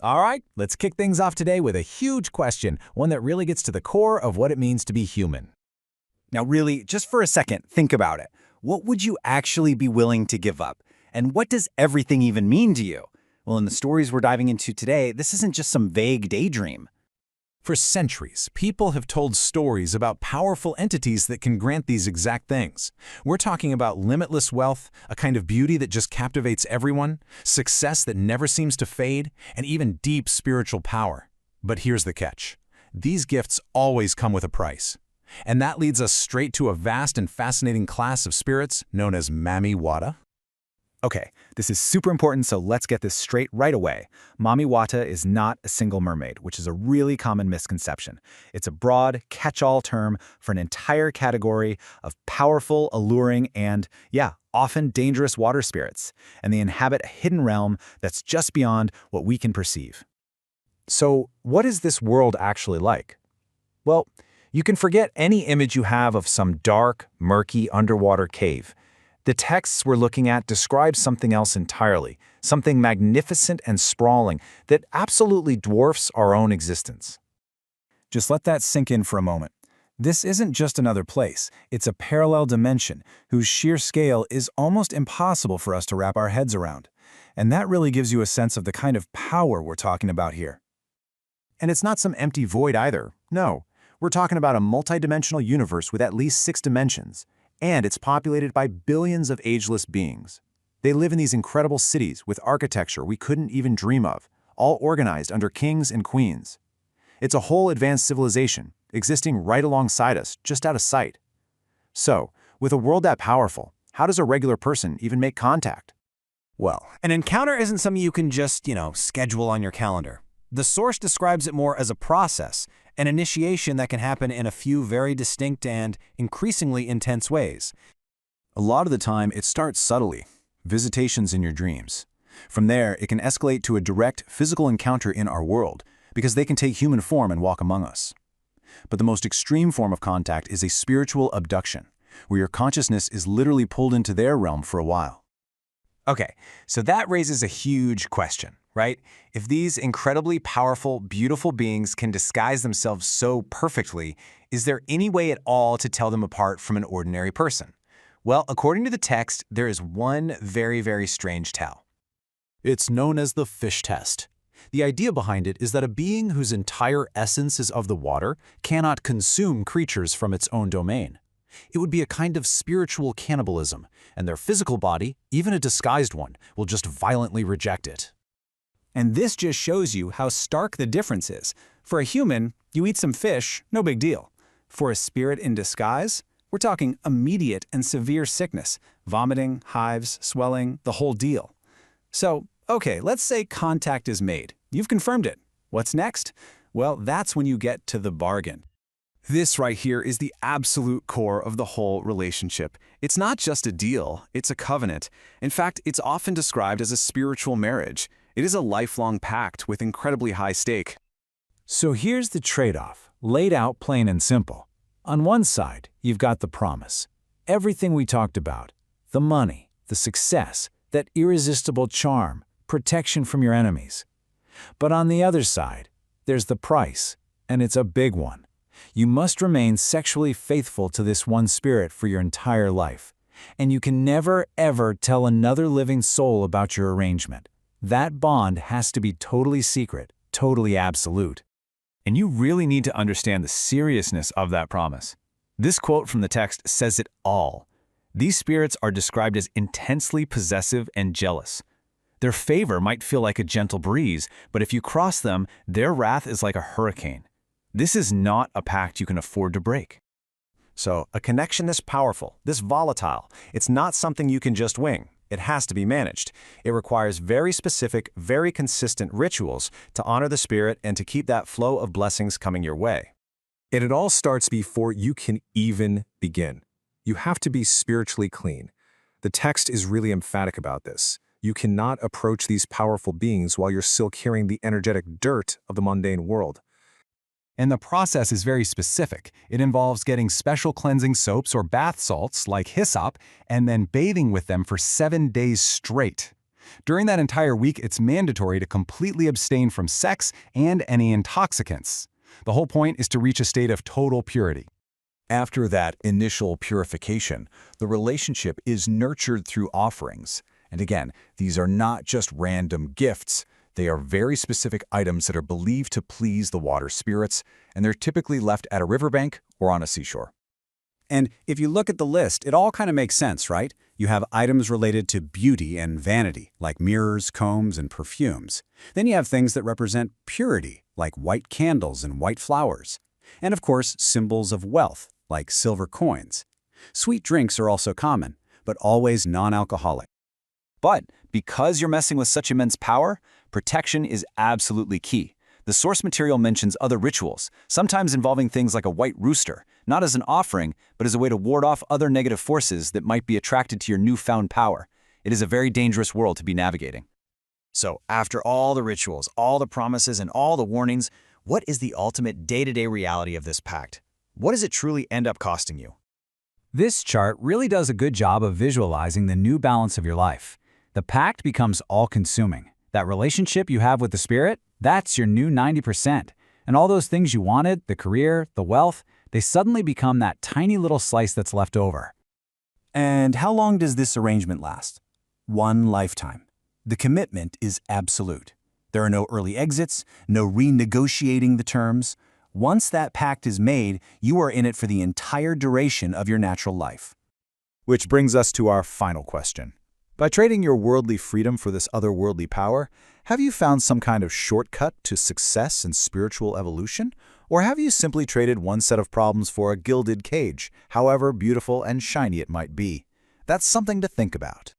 All right, let's kick things off today with a huge question, one that really gets to the core of what it means to be human. Now really, just for a second, think about it. What would you actually be willing to give up? And what does everything even mean to you? Well, in the stories we're diving into today, this isn't just some vague daydream. For centuries, people have told stories about powerful entities that can grant these exact things. We're talking about limitless wealth, a kind of beauty that just captivates everyone, success that never seems to fade, and even deep spiritual power. But here's the catch. These gifts always come with a price. And that leads us straight to a vast and fascinating class of spirits known as Mami Wata. Okay, this is super important, so let's get this straight right away. Mami Wata is not a single mermaid, which is a really common misconception. It's a broad, catch-all term for an entire category of powerful, alluring, and, often dangerous water spirits, and they inhabit a hidden realm that's just beyond what we can perceive. So, what is this world actually like? Well, you can forget any image you have of some dark, murky underwater cave. The texts we're looking at describe something else entirely, something magnificent and sprawling that absolutely dwarfs our own existence. Just let that sink in for a moment. This isn't just another place, it's a parallel dimension whose sheer scale is almost impossible for us to wrap our heads around. And that really gives you a sense of the kind of power we're talking about here. And it's not some empty void either. No, we're talking about a multidimensional universe with at least 6 dimensions. And it's populated by billions of ageless beings. They live in these incredible cities with architecture we couldn't even dream of, all organized under kings and queens. It's a whole advanced civilization, existing right alongside us, just out of sight. So, with a world that powerful, how does a regular person even make contact? Well, an encounter isn't something you can just, schedule on your calendar. The source describes it more as a process, an initiation that can happen in a few very distinct and increasingly intense ways. A lot of the time, it starts subtly, visitations in your dreams. From there, it can escalate to a direct physical encounter in our world, because they can take human form and walk among us. But the most extreme form of contact is a spiritual abduction, where your consciousness is literally pulled into their realm for a while. Okay, so that raises a huge question, right? If these incredibly powerful, beautiful beings can disguise themselves so perfectly, is there any way at all to tell them apart from an ordinary person? Well, according to the text, there is one very, very strange tell. It's known as the fish test. The idea behind it is that a being whose entire essence is of the water cannot consume creatures from its own domain. It would be a kind of spiritual cannibalism, and their physical body, even a disguised one, will just violently reject it. And this just shows you how stark the difference is. For a human, you eat some fish, no big deal. For a spirit in disguise, we're talking immediate and severe sickness, vomiting, hives, swelling, the whole deal. So, okay, let's say contact is made. You've confirmed it. What's next? Well, that's when you get to the bargain. This right here is the absolute core of the whole relationship. It's not just a deal, it's a covenant. In fact, it's often described as a spiritual marriage. It is a lifelong pact with incredibly high stake. So here's the trade-off, laid out plain and simple. On one side, you've got the promise. Everything we talked about, the money, the success, that irresistible charm, protection from your enemies. But on the other side, there's the price, and it's a big one. You must remain sexually faithful to this one spirit for your entire life. And you can never, ever tell another living soul about your arrangement. That bond has to be totally secret, totally absolute. And you really need to understand the seriousness of that promise. This quote from the text says it all. These spirits are described as intensely possessive and jealous. Their favor might feel like a gentle breeze, but if you cross them, their wrath is like a hurricane. This is not a pact you can afford to break. So, a connection this powerful, this volatile, it's not something you can just wing. It has to be managed. It requires very specific, very consistent rituals to honor the spirit and to keep that flow of blessings coming your way. And it all starts before you can even begin. You have to be spiritually clean. The text is really emphatic about this. You cannot approach these powerful beings while you're still carrying the energetic dirt of the mundane world. And the process is very specific. It involves getting special cleansing soaps or bath salts like hyssop and then bathing with them for 7 days straight. During that entire week, it's mandatory to completely abstain from sex and any intoxicants. The whole point is to reach a state of total purity. After that initial purification, the relationship is nurtured through offerings. And again, these are not just random gifts. They are very specific items that are believed to please the water spirits, and they're typically left at a riverbank or on a seashore. And if you look at the list, it all kind of makes sense, right? You have items related to beauty and vanity, like mirrors, combs, and perfumes. Then you have things that represent purity, like white candles and white flowers. And of course, symbols of wealth, like silver coins. Sweet drinks are also common, but always non-alcoholic. But because you're messing with such immense power, protection is absolutely key. The source material mentions other rituals, sometimes involving things like a white rooster, not as an offering, but as a way to ward off other negative forces that might be attracted to your newfound power. It is a very dangerous world to be navigating. So, after all the rituals, all the promises, and all the warnings, what is the ultimate day-to-day reality of this pact? What does it truly end up costing you? This chart really does a good job of visualizing the new balance of your life. The pact becomes all-consuming. That relationship you have with the spirit, that's your new 90%. And all those things you wanted, the career, the wealth, they suddenly become that tiny little slice that's left over. And how long does this arrangement last? One lifetime. The commitment is absolute. There are no early exits, no renegotiating the terms. Once that pact is made, you are in it for the entire duration of your natural life. Which brings us to our final question. By trading your worldly freedom for this otherworldly power, have you found some kind of shortcut to success and spiritual evolution? Or have you simply traded one set of problems for a gilded cage, however beautiful and shiny it might be? That's something to think about.